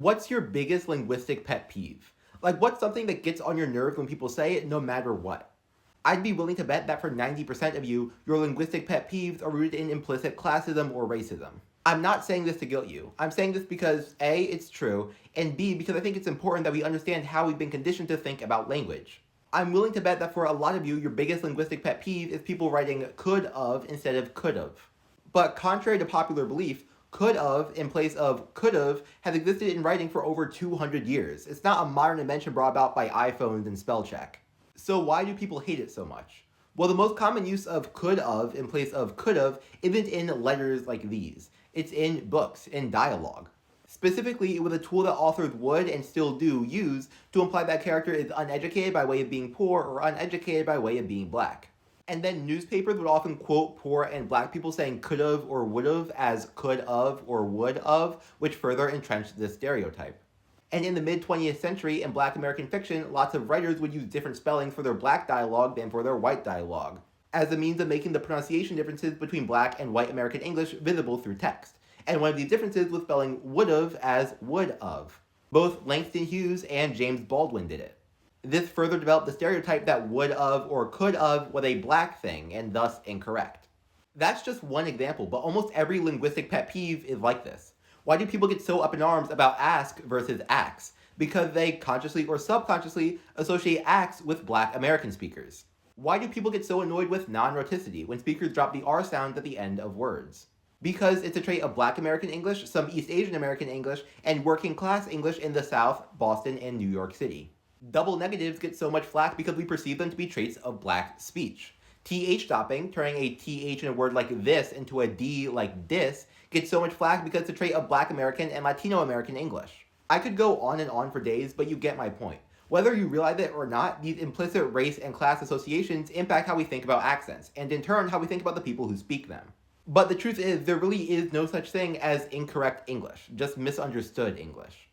What's your biggest linguistic pet peeve? Like, what's something that gets on your nerves when people say it no matter what? I'd be willing to bet that for 90% of you, your linguistic pet peeves are rooted in implicit classism or racism. I'm not saying this to guilt you. I'm saying this because A, it's true, and B, because I think it's important that we understand how we've been conditioned to think about language. I'm willing to bet that for a lot of you, your biggest linguistic pet peeve is people writing could of instead of could have. But contrary to popular belief, could of in place of could have has existed in writing for over 200 years. It's not a modern invention brought about by iPhones and spell check. So why do people hate it so much? Well, the most common use of could of in place of could have isn't in letters like these. It's in books, in dialogue. Specifically, it was a tool that authors would and still do use to imply that a character is uneducated by way of being poor or uneducated by way of being black. And then newspapers would often quote poor and black people saying could've or would've as could of or would of, which further entrenched this stereotype. And in the mid 20th century, in black American fiction, lots of writers would use different spellings for their black dialogue than for their white dialogue, as a means of making the pronunciation differences between black and white American English visible through text. And one of these differences was spelling would've as would of. Both Langston Hughes and James Baldwin did it. This further developed the stereotype that would of or could of was a black thing and thus incorrect. That's just one example, but almost every linguistic pet peeve is like this. Why do people get so up in arms about ask versus acts? Because they consciously or subconsciously associate acts with black American speakers. Why do people get so annoyed with non-rhoticity when speakers drop the R sound at the end of words? Because it's a trait of black American English, some East Asian American English, and working class English in the South, Boston, and New York City. Double negatives get so much flack because we perceive them to be traits of black speech. TH stopping, turning a TH in a word like this into a D like this, gets so much flack because it's a trait of black American and Latino American English. I could go on and on for days, but you get my point. Whether you realize it or not, these implicit race and class associations impact how we think about accents, and in turn, how we think about the people who speak them. But the truth is, there really is no such thing as incorrect English, just misunderstood English.